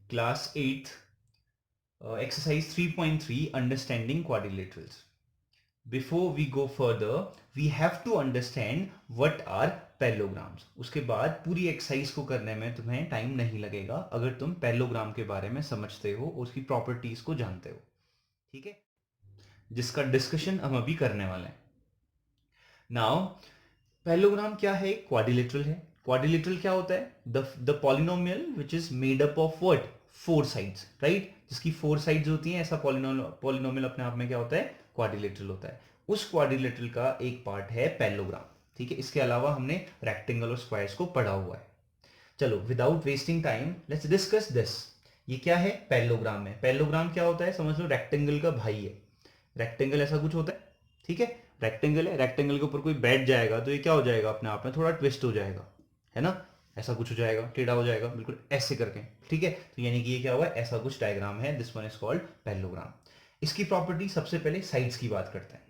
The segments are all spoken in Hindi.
class 8th, exercise 3.3, understanding quadrilaterals. Before we go further, we have to understand what are parallelograms. उसके बाद पूरी एक्सरसाइज को करने में तुम्हें टाइम नहीं लगेगा अगर तुम पैरेललोग्राम के बारे में समझते हो, उसकी प्रॉपर्टीज को जानते हो. ठीक है, जिसका डिस्कशन हम अभी करने वाले हैं. नाउ पैरेललोग्राम क्या है? क्वाड्रिलेटरल है. क्वाड्रिलेटरल क्या होता है? The polynomial which is made up of what? Four sides, right? जिसकी फोर साइड्स होती हैं, ऐसा पॉलिनोमियल अपने आप में क्या होता है? क्वाड्रिलेटरल होता है. उस क्वाड्रिलेटरल का एक पार्ट है पैरेललोग्राम. ठीक है, इसके अलावा हमने रेक्टेंगल और स्क्वायर्स को पढ़ा हुआ है. चलो, without wasting time let's discuss this. ये क्या है? पैरेललोग्राम है. पैरेललोग्राम क्या होता है? समझ लो रेक्टेंगल का भाई है. रेक्टेंगल ऐसा कुछ होता है. ठीक है, रेक्टेंगल है, रेक्टेंगल के ऊपर कोई बैठ जाएगा तो ये क्या हो जाएगा? अपने आप में थोड़ा ट्विस्ट हो जाएगा, है ना? ऐसा कुछ हो जाएगा, टेढ़ा हो जाएगा, बिल्कुल ऐसे करके. ठीक है, तो यानी कि ये क्या हुआ? ऐसा कुछ डायग्राम है. This one is called parallelogram. इसकी प्रॉपर्टी, सबसे पहले साइड्स की बात करते हैं.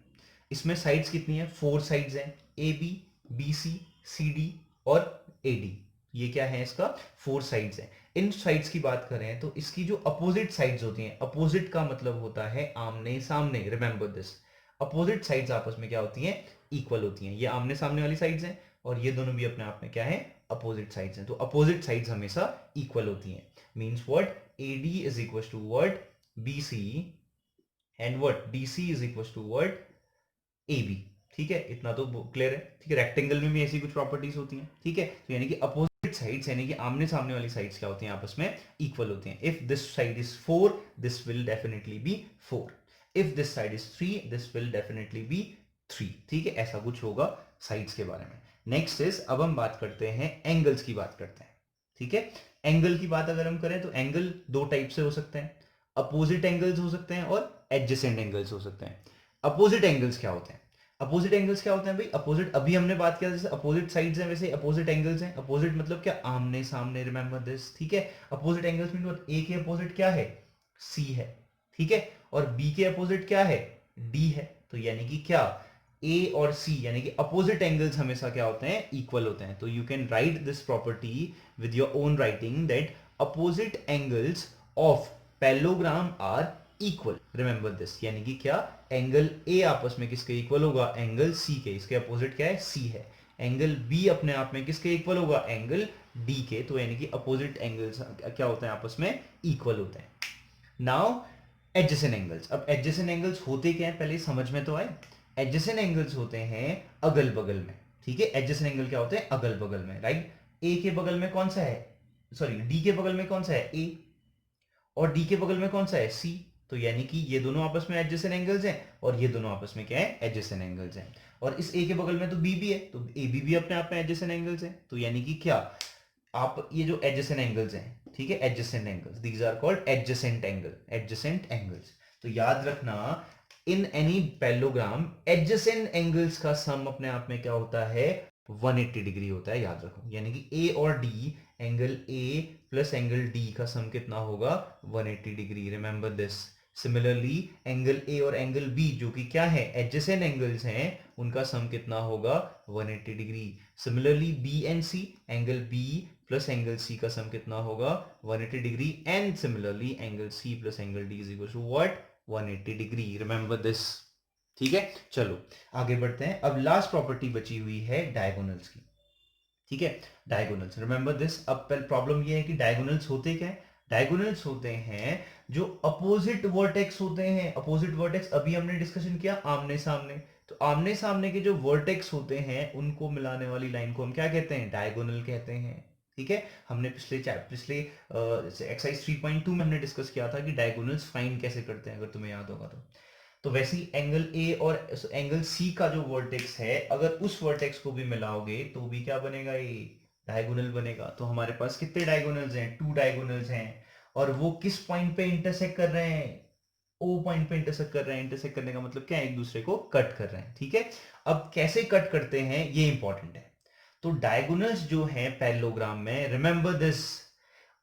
इसमें साइड्स कितनी है? फोर साइड्स हैं, A B C, C D और ए डी. ये क्या है? इसका फोर साइड्स हैं. इन साइड्स की बात करें तो इसकी जो अपोजिट साइड्स होती हैं, अपोजिट का मतलब होता है आमने सामने. रिमेंबर दिस, अपोजिट साइड्स आपस में क्या होती हैं? इक्वल होती हैं. ये आमने सामने वाली साइड्स हैं और ये दोनों भी अपने आप में क्या है? अपोजिट साइड्स हैं. तो अपोजिट साइड्स हमेशा इक्वल होती हैं. Means what? AD is equal to what? BC and what? DC is equal to what? AB. ठीक है, इतना तो क्लियर है. ठीक है, रेक्टेंगल में भी ऐसी कुछ प्रॉपर्टीज होती हैं. ठीक है, तो यानी कि अपोजिट साइड्स, यानी कि आमने सामने वाली साइड्स क्या होती हैं? आपस में इक्वल होती हैं. If this side is 4, this will definitely be 4. If this side is 3, this will definitely be 3. ठीक है, ऐसा कुछ होगा साइड्स के बारे में. नेक्स्ट इज, अब हम बात करते हैं एंगल्स की बात करते हैं. ठीक है, एंगल की बात अगर हम करें तो एंगल दो टाइप से हो सकते हैं. अपोजिट एंगल्स हो सकते हैं और एडजेसेंट एंगल्स हो सकते हैं. अपोजिट एंगल्स क्या होते हैं? अपोजिट एंगल्स क्या होते हैं भाई? अपोजिट, अभी हमने बात किया जैसे अपोजिट साइड्स हैं वैसे अपोजिट एंगल्स हैं. अपोजिट मतलब क्या? आमने सामने. Remember this. ठीक है, अपोजिट एंगल्स मीन व्हाट? ए के अपोजिट क्या है? सी है. ठीक है, और बी के अपोजिट क्या है? डी है. तो यानी कि क्या? ए और सी यानी कि अपोजिट एंगल्स हमेशा क्या होते हैं? इक्वल होते हैं. तो you can write this property with your own writing that opposite angles of parallelogram are equal. Remember this, यानी कि क्या? एंगल ए आपस में किसके इक्वल होगा? एंगल सी के. इसके अपोजिट क्या है? सी है. एंगल बी अपने आप में किसके इक्वल होगा? एंगल डी के. तो यानी कि अपोजिट एंगल्स क्या होते हैं? आपस में इक्वल होते हैं. Now adjacent angles. अब एडजेसेंट एंगल्स होते क्या है पहले समझ में तो आए. एडजेसेंट एंगल्स होते हैं अगल बगल में. ठीक है, एडजेसेंट एंगल क्या होते हैं? अगल बगल में, राइट? ए के बगल में कौन सा है? सॉरी, डी के बगल में कौन सा है? ए. और डी के बगल में कौन सा है? सी. तो यानी कि ये दोनों आपस में एडजेसेंट एंगल्स हैं और ये दोनों आपस में क्या है? एडजेसेंट एंगल्स हैं. और इस ए के बगल में तो बी भी है, तो ए बी भी अपने आप में एडजेसेंट एंगल्स हैं. तो यानी कि क्या? आप ये जो एडजेसेंट एंगल्स हैं, ठीक है, adjacent angles, these are called adjacent angle. Adjacent angles. तो याद रखना, in any parallelogram adjacent angles का सम अपने आप में क्या होता है? 180 डिग्री होता है. याद रखो, यानी कि ए और D, angle A plus angle D का सम कितना होगा? 180 degree. Remember this. Similarly angle A और एंगल बी जो कि क्या है? एडजेसेंट एंगल्स हैं, उनका सम कितना होगा? 180 degree. Similarly B and C, angle B plus angle C का सम कितना होगा? 180 degree. And similarly angle C plus angle D is equal to what? 180 degree. Remember this. ठीक है, चलो आगे बढ़ते हैं. अब लास्ट प्रॉपर्टी बची हुई है डायगोनल्स की. ठीक है, डायगोनल्स. Remember this. अब प्रॉब्लम ये है कि डायगोनल्स होते क्या है? डायगोनल्स होते हैं जो अपोजिट वर्टेक्स होते हैं. अपोजिट वर्टेक्स अभी हमने डिस्कशन किया, आमने सामने. तो आमने सामने के जो वर्टेक्स होते हैं उनको मिलाने वाली लाइन को हम क्या कहते हैं? डायगोनल कहते हैं. ठीक है, हमने पिछले एक्सरसाइज 3.2 में हमने डिस्कस किया था कि डायगोनल्स फाइंड कैसे करते हैं, अगर तुम्हें याद होगा तो वैसे ही एंगल ए और एंगल सी का जो वर्टेक्स है, अगर उस वर्टेक्स को भी मिलाओगे तो भी क्या बनेगा? ये डायगोनल बनेगा. तो हमारे पास कितने डायगोनल्स हैं? 2 डायगोनल्स हैं. और वो किस पॉइंट पे इंटरसेक्ट कर रहे हैं? ओ पॉइंट पे इंटरसेक्ट कर रहे हैं. इंटरसेक्ट करने का मतलब क्या है? एक दूसरे को कट कर रहे हैं. ठीक है, अब कैसे कट करते हैं ये इंपॉर्टेंट है. तो डायगोनल्स जो है पैरेललोग्राम में, रिमेंबर दिस,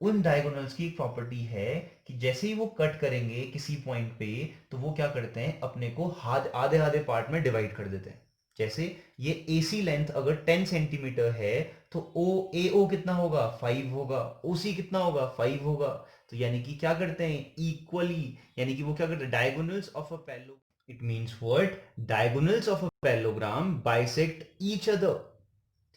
उन डायगोनल्स की एक प्रॉपर्टी है कि जैसे ही वो कट करेंगे किसी पॉइंट पे, तो वो क्या करते हैं? अपने को आधे आधे पार्ट में डिवाइड कर देते हैं. जैसे ये AC लेंथ अगर 10 सेंटीमीटर है तो ओ ए ओ कितना होगा 5 होगा, ओ सी कितना होगा 5 होगा। तो यानी कि क्या करते हैं इक्वली, यानी कि वो क्या करते हैं डायगोनल्स ऑफ अ पैलो, it means what, diagonals of a parallelogram bisect each other.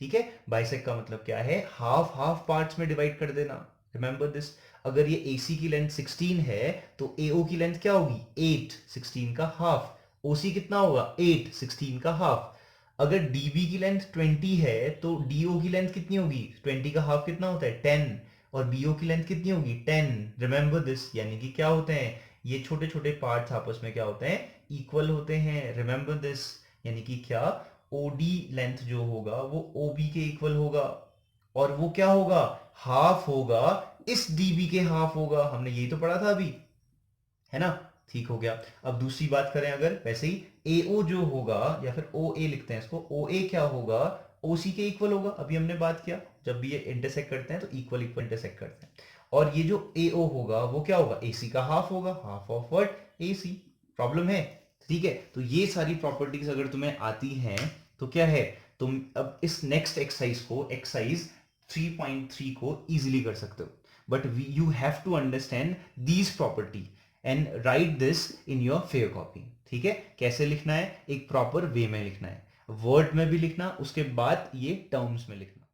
ठीक है, बाइसेक्ट का मतलब क्या है, हाफ हाफ पार्ट्स में डिवाइड कर देना। रिमेंबर दिस, अगर ये AC की लेंथ 16 है तो AO की लेंथ क्या होगी 8, 16 का हाफ। OC कितना होगा 8, 16 का हाफ। अगर DB की लेंथ 20 है तो DO की लेंथ कितनी होगी, 20 का हाफ कितना होता है 10, और BO की लेंथ कितनी होगी 10। रिमेंबर दिस, यानी कि क्या होते हैं ये छोटे छोटे पार्ट्स आपस में क्या होते हैं इक्वल होते हैं। रिमेंबर दिस, यानी कि क्या OD लेंथ जो होगा वो OB के इक्वल होगा, और वो क्या होगा हाफ होगा, इस DB के हाफ होगा। हमने यही तो पढ़ा था अभी, है ना। ठीक हो गया। अब दूसरी बात करें, अगर वैसे ही AO जो होगा, या फिर OA लिखते हैं इसको, OA क्या होगा OC के इक्वल होगा। अभी हमने बात किया जब भी ये इंटरसेक्ट करते हैं तो इक्वल इक्वल इंटरसेक्ट करते हैं। और ये जो AO होगा वो क्या होगा AC का हाफ होगा, half of what AC। Problem है, ठीक है। तो ये सारी प्रॉपर्टीज अगर तुम्हें आती हैं तो क्या है, तुम अब इस नेक्स्ट एक्सरसाइज को, एक्सरसाइज 3.3 को इजीली कर सकते हो। But you have to understand these property and write this in your fair copy. ठीक है, कैसे लिखना है, एक प्रॉपर वे में लिखना है, वर्ड में भी लिखना, उसके बाद ये टर्म्स में लिखना।